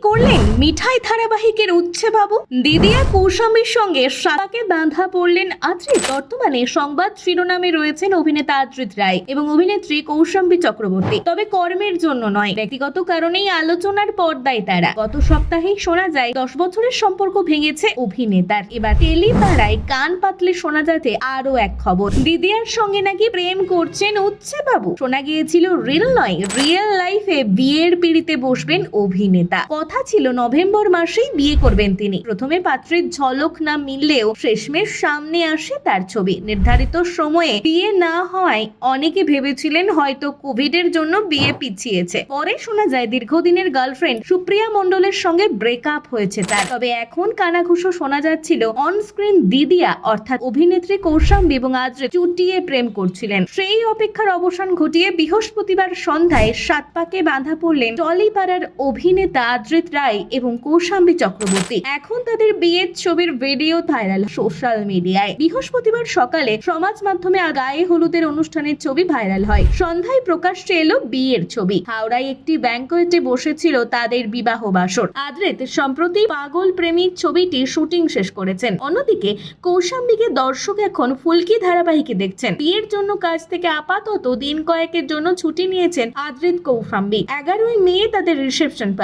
করলেন মিঠাই ধারাবাহিকের উচ্ছে বাবু? দিদি আর কৌশাম্বীর সঙ্গে সাতাকে বাঁধা পড়লেন আদ্রিত। বর্তমানে সংবাদ শিরোনামে রয়েছেন অভিনেতা আদ্রিত রায় এবং অভিনেত্রী কৌশাম্বী চক্রবর্তী। তবে কর্মের জন্য নয়, ব্যক্তিগত কারণেই আলোচনার পর্দায় তারা। গত সপ্তাহেই শোনা যায় 10 বছরের সম্পর্ক ভেঙেছে অভিনেতার। এবার টেলিপাড়ায় কান পাতলে শোনা যাচ্ছে আরো এক খবর, দিদিয়ার সঙ্গে নাকি প্রেম করছেন উচ্ছে বাবু। শোনা গিয়েছিল রিল নয়, রিয়েল লাইফে বিয়ের পিঁড়িতে বসবেন অভিনেতা। কথা ছিল নভেম্বর মাসেই বিয়ে করবেন তিনি। প্রথমে পাত্রের ঝলক না মিললেও শেষমেশ সামনে আসে তার ছবি। নির্ধারিত সময়ে বিয়ে না হওয়ায় অনেকে ভেবেছিলেন হয়তো কোভিডের জন্য বিয়ে পিছিয়েছে। পরে শোনা যায় দীর্ঘদিনের গার্লফ্রেন্ড সুপ্রিয়া মণ্ডলের সঙ্গে ব্রেকআপ হয়েছে তার। তবে এখন কানাঘুষো শোনা যাচ্ছিল অন স্ক্রিন দিদিয়া অর্থাৎ অভিনেত্রী কৌশাম্বী এবং আদ্রিত চুটিয়ে প্রেম করছিলেন। সেই অপেক্ষার অবসান ঘটিয়ে বৃহস্পতিবার সন্ধ্যায় সাতপাকে বাঁধা পড়লেন টলিপাড়ার অভিনেতা আদ্রিত রায় এবং কৌশাম্বী চক্রবর্তী। এখন তাদের বিয়ের ছবির ভিডিও ভাইরাল সোশ্যাল মিডিয়ায়। বৃহস্পতিবার সকালে সমাজ মাধ্যমে গায়ে হলুদের অনুষ্ঠানের ছবি ভাইরাল হয়। সন্ধ্যায় প্রকাশ্যে এলো বিয়ের ছবি। হাওড়ায় একটি ব্যাংকোয়েটে বসেছিল তাদের বিবাহ বাসর। আদ্রিত সম্প্রতি পাগল প্রেমিক ছবিটি শুটিং শেষ করেছেন। অন্যদিকে কৌশাম্বীকে দর্শক এখন ফুলকি ধারাবাহিকে দেখছেন। বিয়ের জন্য কাজ থেকে আপাতত দিন কয়েকের জন্য ছুটি নিয়েছেন আদ্রিত কৌশাম্বী। 11ই মে তাদের রিসেপশন পায়।